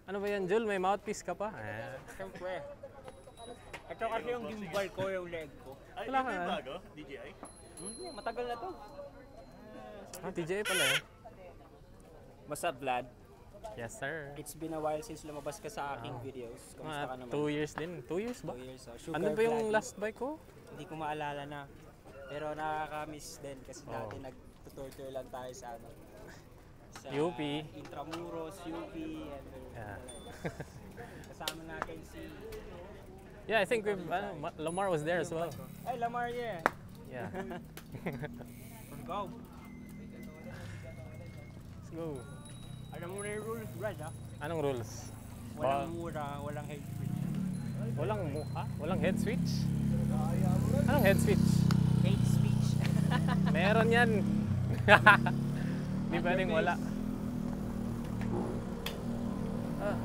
Ano ba yan, Jul? May mouthpiece ka pa? Siyempre. Ito kasi yung gimbal ko, yung leg ko. Ay, Wala ito ka yung na. bago? DJI? Hindi, matagal na to. TJ pala eh. Basta Vlad, Yes, sir. it's been a while since lumabas ka sa aking videos. Kamusta ka Mga naman? 2 years din. 2 years ba? 2 years. Oh. Sugar Ano ba yung Vladdy. last bike ko? Hindi ko maalala na. Pero nakaka-miss din kasi dati nag-tutor lang tayo sa ano. Sa UP. Intramuros, UP, and Yeah. kasama natin si Yeah, I think Lamar was there as well. Ay, Lamar, yeah. Yeah. Let's go. Let's go. Alam mo na yung rules, Brad, ha? Anong rules? Walang mura, walang head switch. Walang head switch? Anong head switch? Hate speech. Meron yan. Di pwedeng wala. Ah.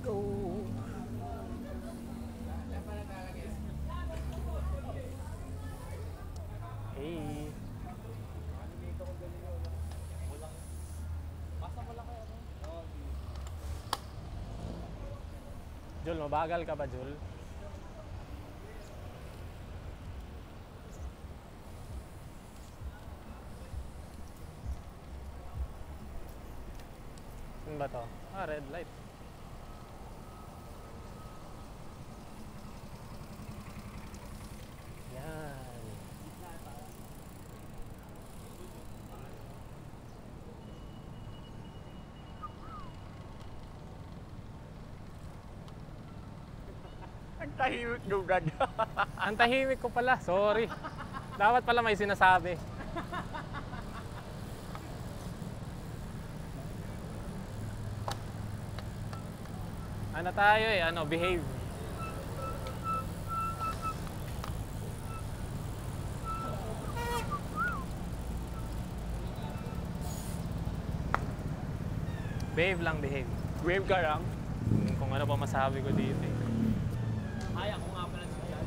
Go. Hey. Jul, mabagal ka ba, Jul? Ano ba to? Red light. Yan. Ang tahimik nyo, Brad. Ang tahimik ko pala, sorry. Dapat pala may sinasabi. Ano tayo eh, behave. Behave lang, behave. Brave ka lang. Kung ano pa masabi ko dito eh. Ay, ako nga pala si Brad.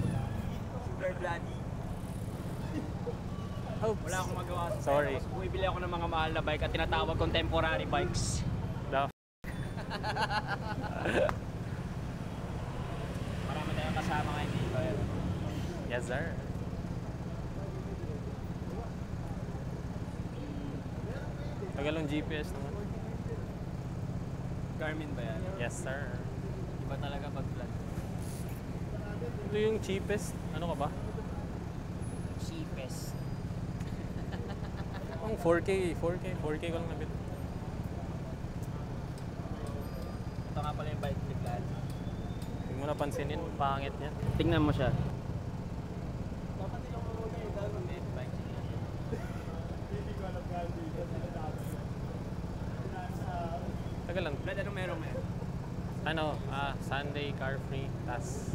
Sugar Vladdy. Oops. Wala akong magawa sa Sorry. pera. Bumibili ako ng mga mahal na bike at tinatawag kong temporary bikes. Marami tayong kasama ngayon dito. Yes, sir. Tagal ng GPS naman. Garmin ba yan? Yes, sir. Iba talaga pag-vlog. Ito yung cheapest. Ano ka ba? Cheapest. Ang 4K ko lang nabit. Ito nga pala yung bike ni Vlad. Hindi mo napansinin, pangit niya. Tingnan mo siya. Dapat ilang mo muna yung gagawin bike niya. Hindi ko alam gano'n dito. Tagal lang. Vlad, anong meron mo? Sunday car free, tas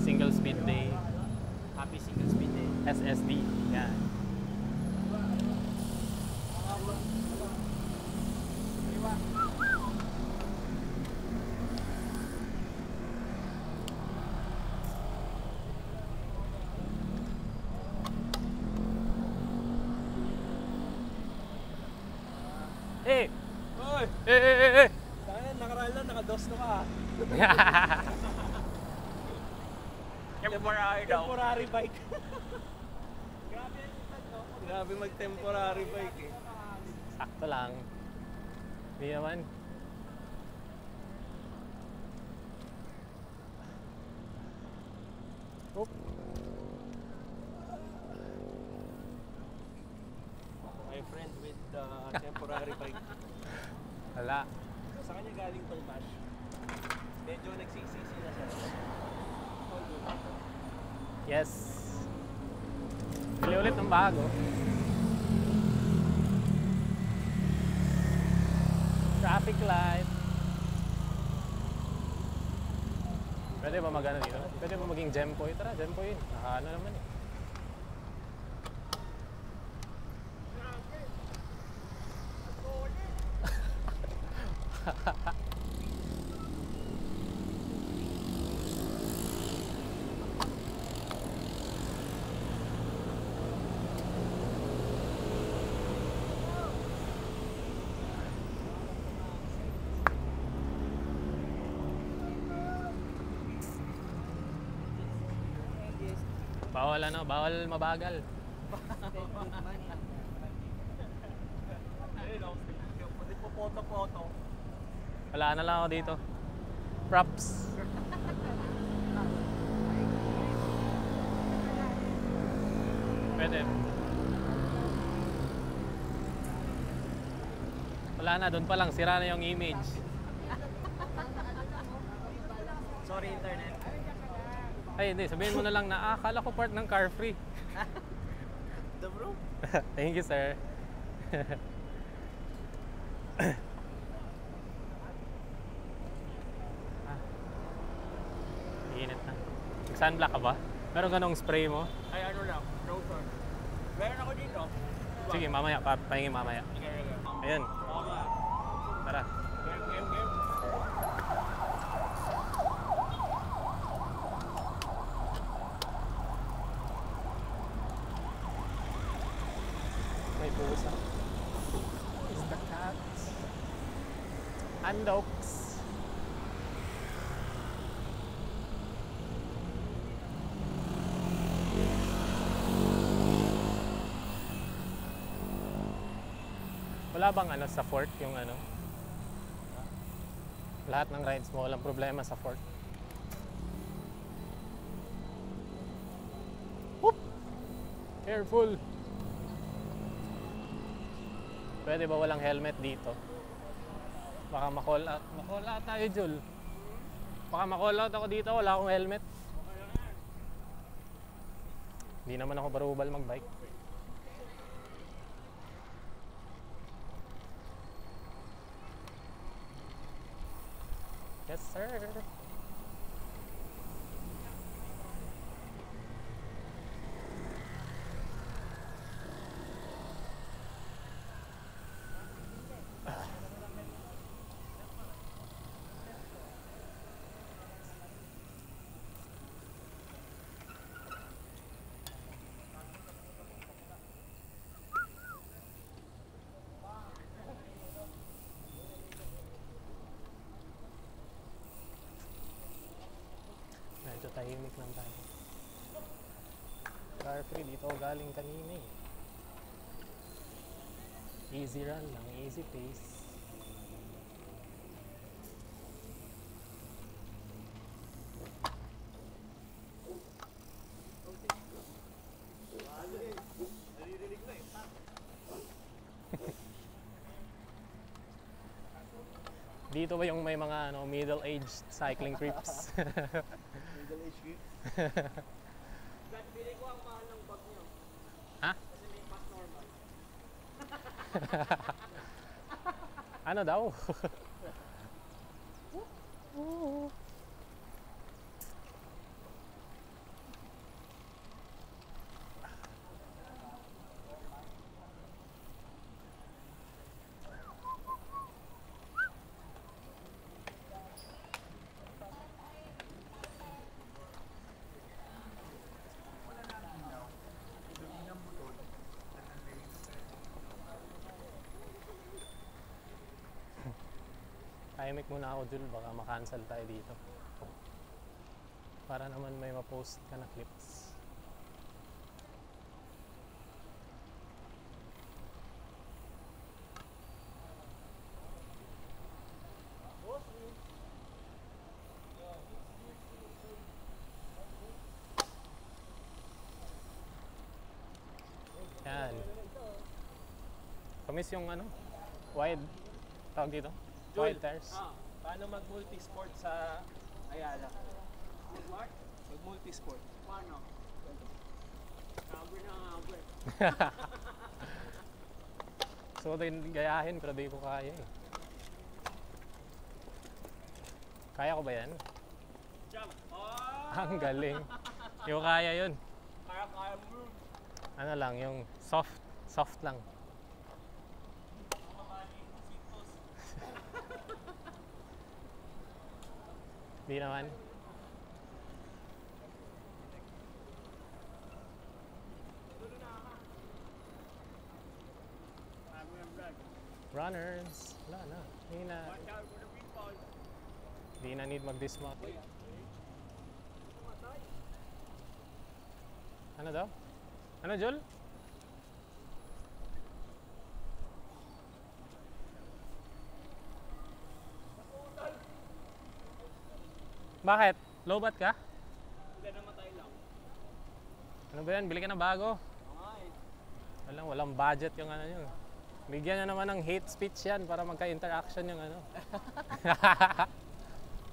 single speed day, Happy Single Speed Day. SSD. Yan. Eh! Hoy! Eh! Saan nakaraan lang, nakados na ka. Temporary daw. Temporary bike. Grabe yan. Grabe mag-temporary bike eh. Sakto lang. Hindi naman. Oop. My friend with the temporary bike. Wala. Sa kanya galing tong bash. Medyo nagsisisi na siya. Yes. Bili ulit ng bago. Traffic light. Pwede ba mag-ano dito? Pwede ba maging Gempoy? Tara, Gempoy yun. Nakaano naman eh. Bawal ano, bawal mabagal. Ayun ako. Pwede po photo-photo. Wala na lang ako dito. Props. Pwede. Wala na, doon pa lang. Sira na yung image. Sorry, internet. Ay, hindi. Sabihin mo na lang na, akala ko part ng car free. The bro? Thank you, sir. Init na. Nag-sunblock ka ba? Meron ganong spray mo? Ay, ano lang. Rover. Meron ako dito. Sige, mamaya. Pahingin mamaya. Okay. Ayun. Okay. Tara. Game. May pusa. Is the cat. And dogs. Wala bang ano sa fort yung ano? Lahat ng rides mo walang problema sa fort. Whoop! Careful! Pwede ba walang helmet dito? Baka ma-call out. Ma-call out tayo, Jul. Baka ma-call out ako dito, wala akong helmet. Hindi naman ako barubal mag-bike. Yes, sir. Medyo tahimik lang tayo. Car free dito ako galing kanina eh. Easy run lang, easy pace. Dito ba yung may mga ano, middle-aged cycling creeps? Middle age group. Bili ko ang mahal ng bag niyo. Ha? Kasi may pass normal. Ano daw? Tahimik muna ako, Jul. Baka makancel tayo dito. Para naman may ma-post ka na clips. Kamis yung ano, wide, tawag dito? Joel, Wide tires. paano mag-multisport sa Ayala? Mag-multisport. Paano? Cover na cover. So, din gayahin, pero di ko kaya eh. Kaya ko ba yan? Jump! Oh! Ang galing. Di ko kaya yun. Kaya mo. Ano lang, yung soft lang. Di naman. Runners. Wala na. Di na need mag-dismount. Ano daw? Ano, Jol? Bakit? Lowbat ka? Hindi namatay lang. Ano ba yan? Bili ka na bago. Okay. Walang budget yung ano yun. Bigyan nyo naman ng hate speech yan para magka-interaction yung ano.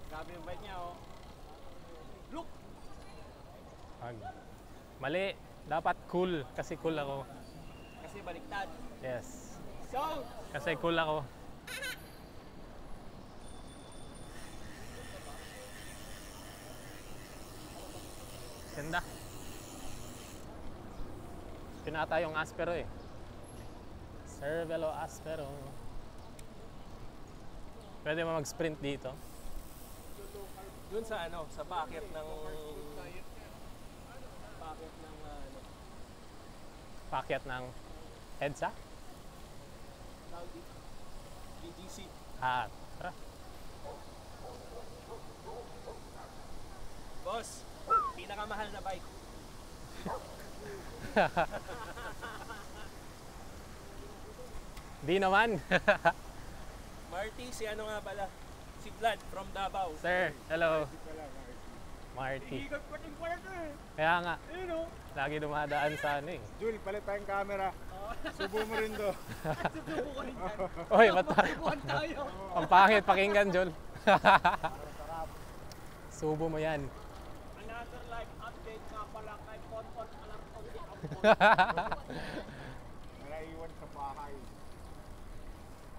Grabe yung bite niya, oh. Look! Mali. Dapat cool. Kasi cool ako. Kasi baliktad. Yes. So! Kasi cool ako. Ganda. Pinata yung Aspero eh. Cervelo Aspero. Pwede mo mag-sprint dito. Dun sa ano, sa packet ng... Packet ng ano... Packet ng EDSA. Saudi. BGC. Tara. Boss, pinakamahal na bike. Di naman. Marty, si ano nga pala? Si Vlad from Davao. Sir, hello. Marty. Ikat pa din pala to eh. Kaya nga, Ayun o. lagi dumadaan sa ano eh. Jul, palit tayong camera. Subo mo rin do. Subukan ko rin yan. Oy, ba't Subukan tayo. ang pangit pakinggan, Jol? Subo mo yan. Another live update nga pala kay Ponpon Alarm of the Ampon. Naiiwan sa bahay.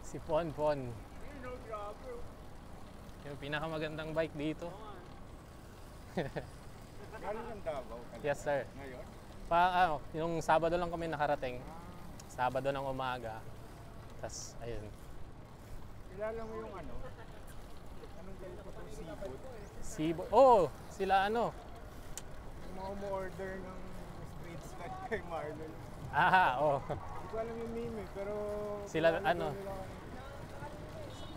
Si Ponpon. Ayun o, grabe. Yung pinakamagandang bike dito. Galing ng Davao. Yes, sir. Ngayon? Yung Sabado lang kami nakarating. Sabado ng umaga. Tapos, ayun. Kilala mo yung ano? Anong galit ko itong seafood? Oh, sila ano? Yung mga umu-order ng street snack kay Marlon. Oh. Hindi ko alam yung name eh, pero... Sila, kilala ano? daw nila ako.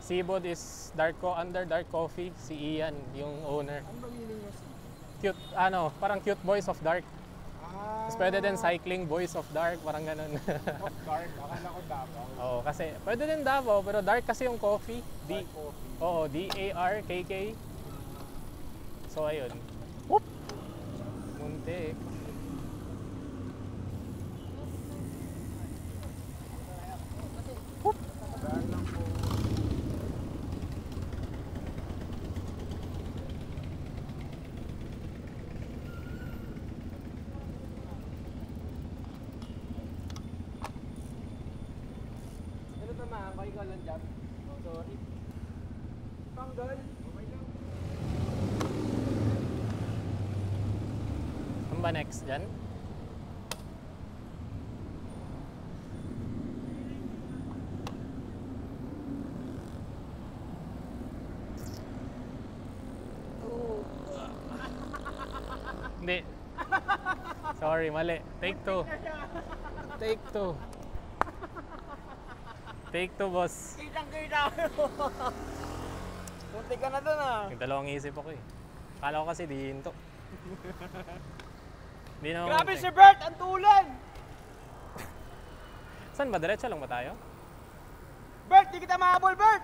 Seaboard is under Dark Coffee. Si Ian, yung owner. Ano ba meaning yung seafood? Cute, parang cute boys of dark. Tapos pwede din cycling boys of dark, parang ganun. Of dark. Akala ko Davao. Oo, kasi pwede din Davao, pero dark kasi yung coffee. Dark coffee. Oo, DARKK. So, ayun. Whoop! Muntik. Dahil lang po. Ano tamaan ko? Ikaw lang dyan. Sorry. Tanggal. Okay lang. Ano ba next dyan? Hindi. Sorry, mali. Take two. Take two. Take two, boss. Kitang-kita mo. Punti ka na dun ah. Nagdalawang isip ako eh. Akala ko kasi di hinto. Di naman Grabe muntik. si Bert, ang tulan! Saan ba? Diretso lang ba tayo? Bert, di kita mahabol, Bert!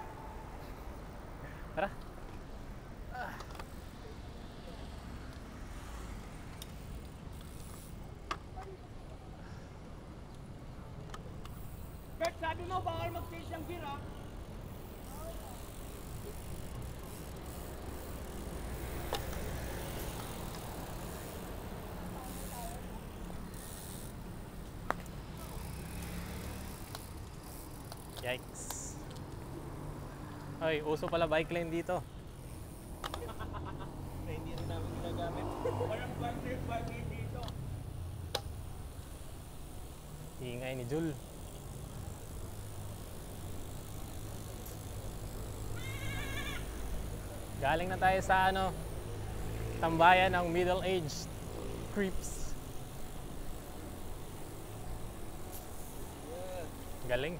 Tara. Bert, sabi mo, bawal mag-change ng gear ha. Yikes. Ay, uso pala bike lane dito. Na hindi rin namin ginagamit. Walang bike lane dito. Ingay ni Jul. Galing na tayo sa ano, tambayan ng middle-aged creeps. Galing.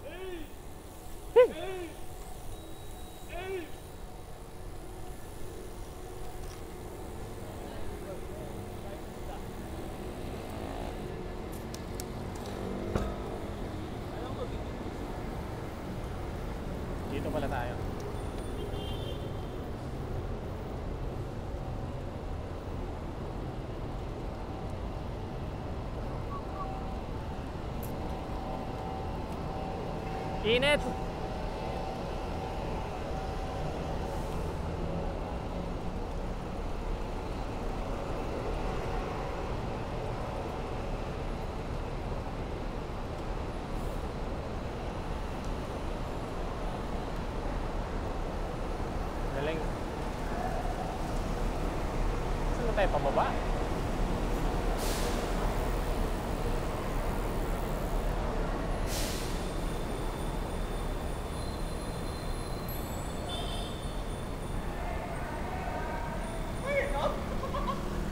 Dito pala tayo. Init! Galing. Saan na tayo pababa?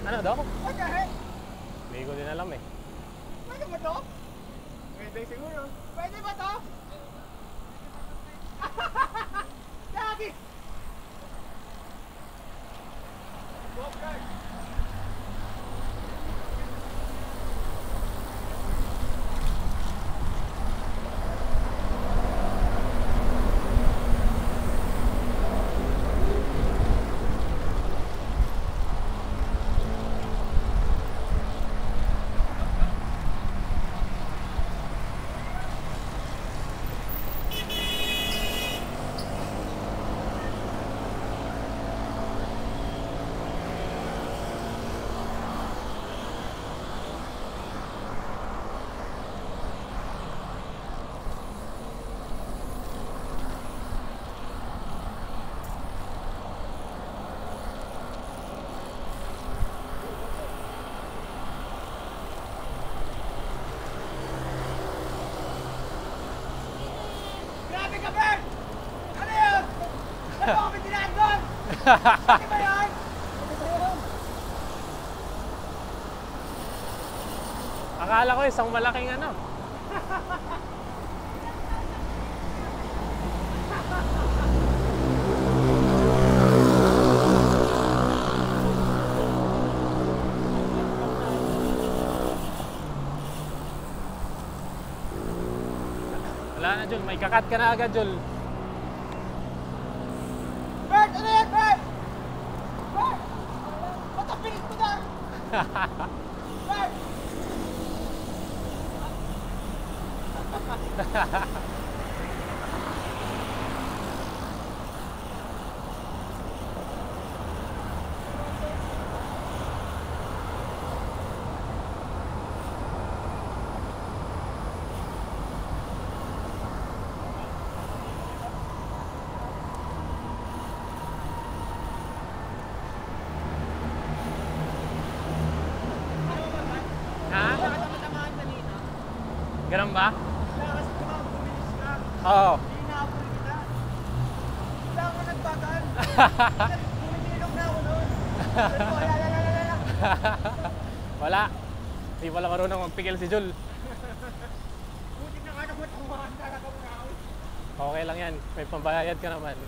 Ano daw? What the heck? Hindi ko din alam eh. Pwede ba to? Pwede siguro. Pwede ba to? Gagi! Walk guard! Grabe ka, Bert! Ano yun? Ano ba kami tinahan doon? Pati ba yan? Pati ba yun? Akala ko isang malaking ano. Wala na, Jul. May kakat ka na agad, Jul. Bert! Ano yan, Bert? Bert! Ba't ang pilit mo na? Bert! Ha? Nakatama-tamaan kanina. Ganun ba? Lakas ko na, bumilis ka. Oo. Hindi inaabol kita. Wala ako nagbagal. Bumilog na ako noon. Sabi ko, lalalala. Wala. Hindi pala marunong magpigil si Jul. Buti na nga naman tumahan talaga mo na ako. Okay lang yan. May pambayad ka naman.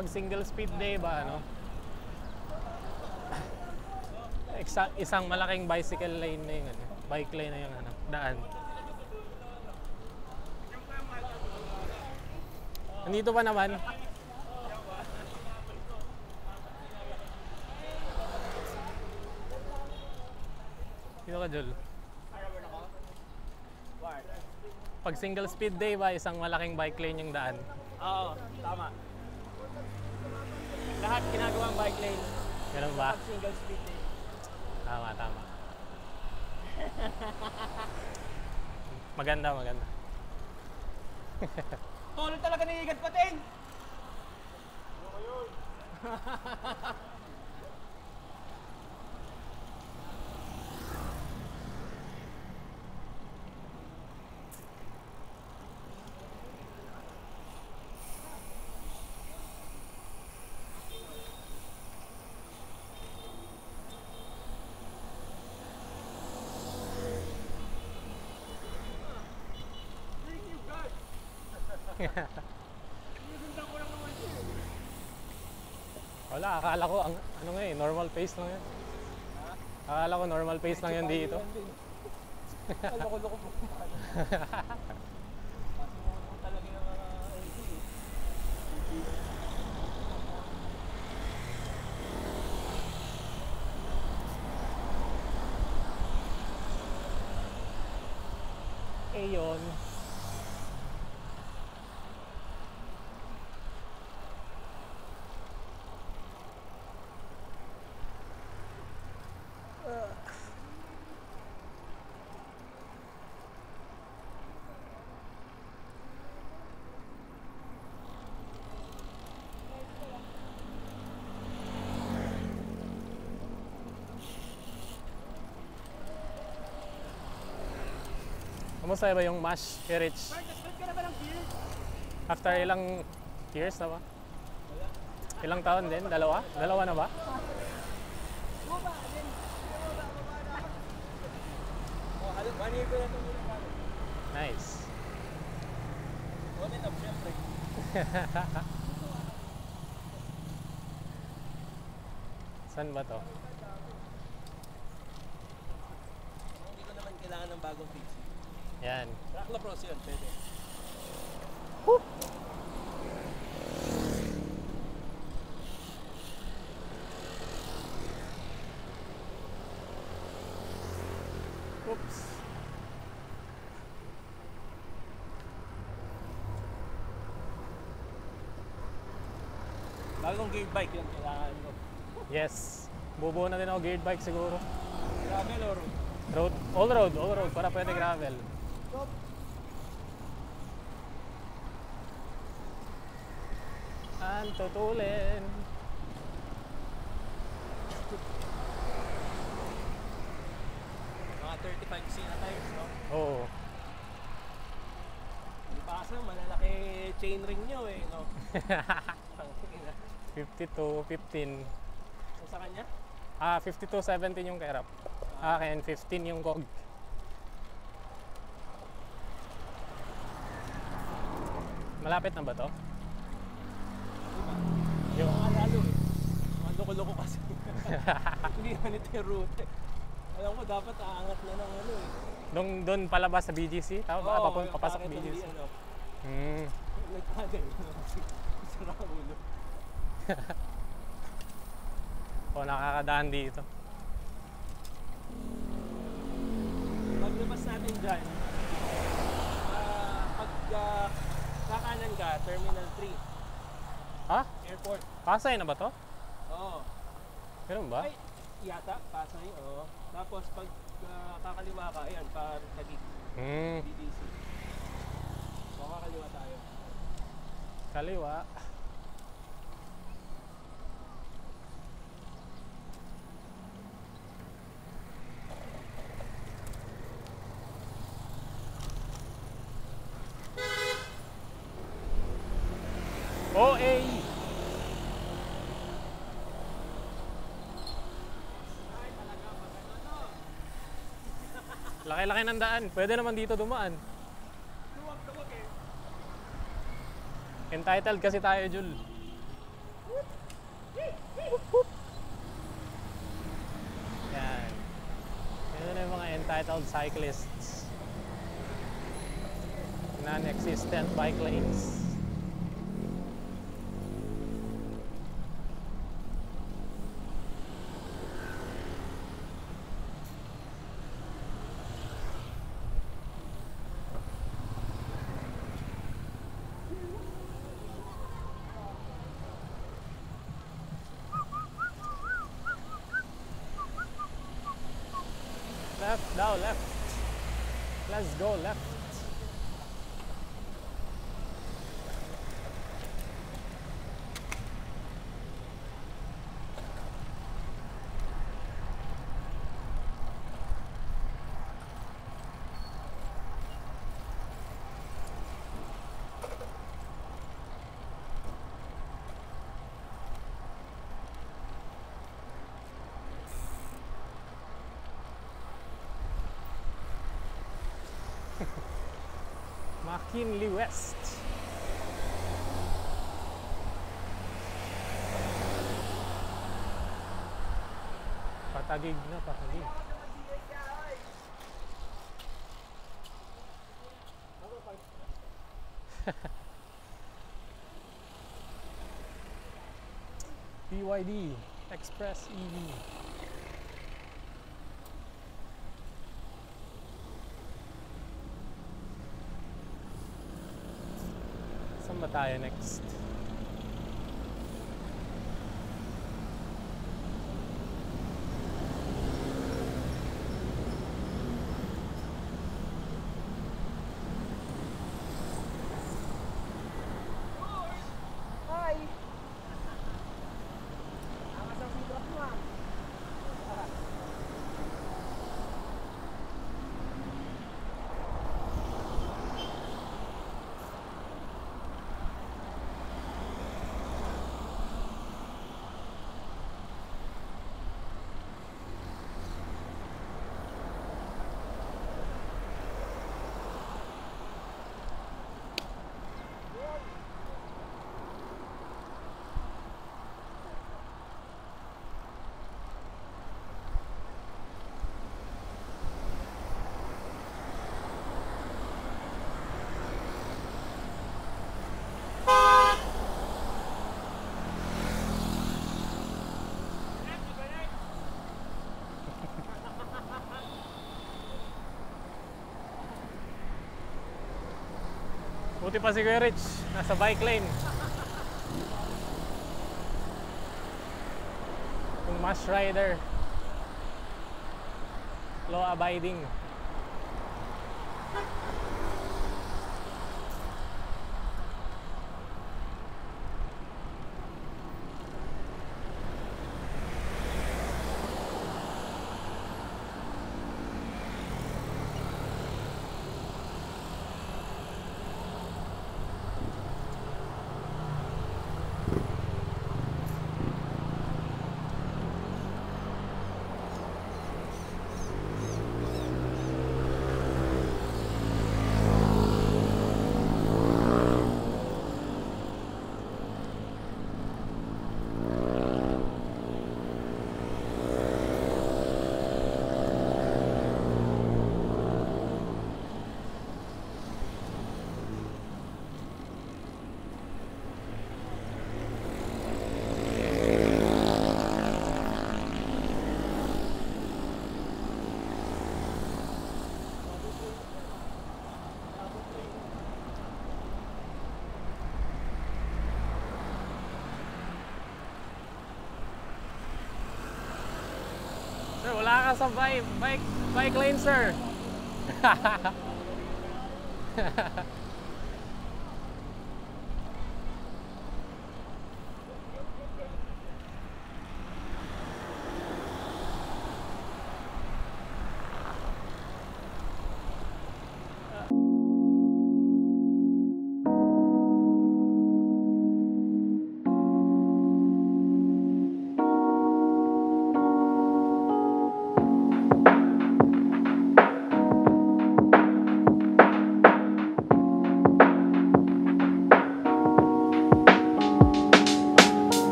Pag single speed day ba, ano? Isang malaking bicycle lane na yung ano, bike lane na yung ano, daan. Nandito pa naman. Dito ka, Jol. Pag single speed day ba, isang malaking bike lane yung daan. Oo, tama. Lahat ginagawang bike lane. Ganun ba? Pag single speed eh. Tama, tama. Maganda, maganda. Tulad talaga ni Igat Pating! Wala, akala ko ang ano nga eh, normal pace lang yan. Akala ko normal pace lang yan dito. Loko-loko po. Talaga yung mga LG eh. Eh yun. Kamusta ba yung MASH, Rich? Nag-split ka na ba ng beer? After ilang years na ba? Ilang taon din? Dalawa? Dalawa na ba? Buba, din. Buba na. Oh, halos 1 year ko na itong ginagawa. Nice. On and off, syempre. Saan ba to? Hindi ko naman kailangan ng bagong fix. Yan. Rock Lacrosse yun, pwede. Oops. Bagong gear bike yung kailangan ko. Yes. Bubuo na din ako geared bike siguro. Gravel or Road, all road para pwede gravel. Ang tutulin. mga 35C na tires, no? Oo. Hindi pa kasi malalaki chain ring nyo eh, no? 52, 15. So sa kanya? 52, 17 yung kairap. Akin, 15 yung kog. Malapit na ba to? Yung Mga lalo eh. Mga loko-loko kasi. Hindi naman ito yung route. Alam ko dapat aangat na ng ano eh. doon palabas sa BGC? Tama ba? yung Papasok packet ng BGC. ano. Hmm. Nagpadel. Sira ang ulo. O, nakakadaan dito. Paglabas natin dyan, pag kakanan ka, Terminal 3, Ha? airport. Pasay na ba to? Oo. Ganun ba? Ay, yata, Pasay, oo. Tapos pag kakaliwa ka, ayan, Taguig, Hmm. BDC. So, kakaliwa tayo. Kaliwa. OA! Laki-laki ng daan. Pwede naman dito dumaan. Luwag eh. Entitled kasi tayo, Jul. Yan. Yan na yung mga entitled cyclists. Non-existent bike lanes. Left, down, left. Let's go left. McKinley West. Patagig na, patagig. BYD Express EV. Saan ba tayo next? Hi! Angas ang feedback mo ah. Buti pa si Kuya Rich, nasa bike lane. Yung mass rider. Law abiding. Sir, wala ka sa bike lane, sir.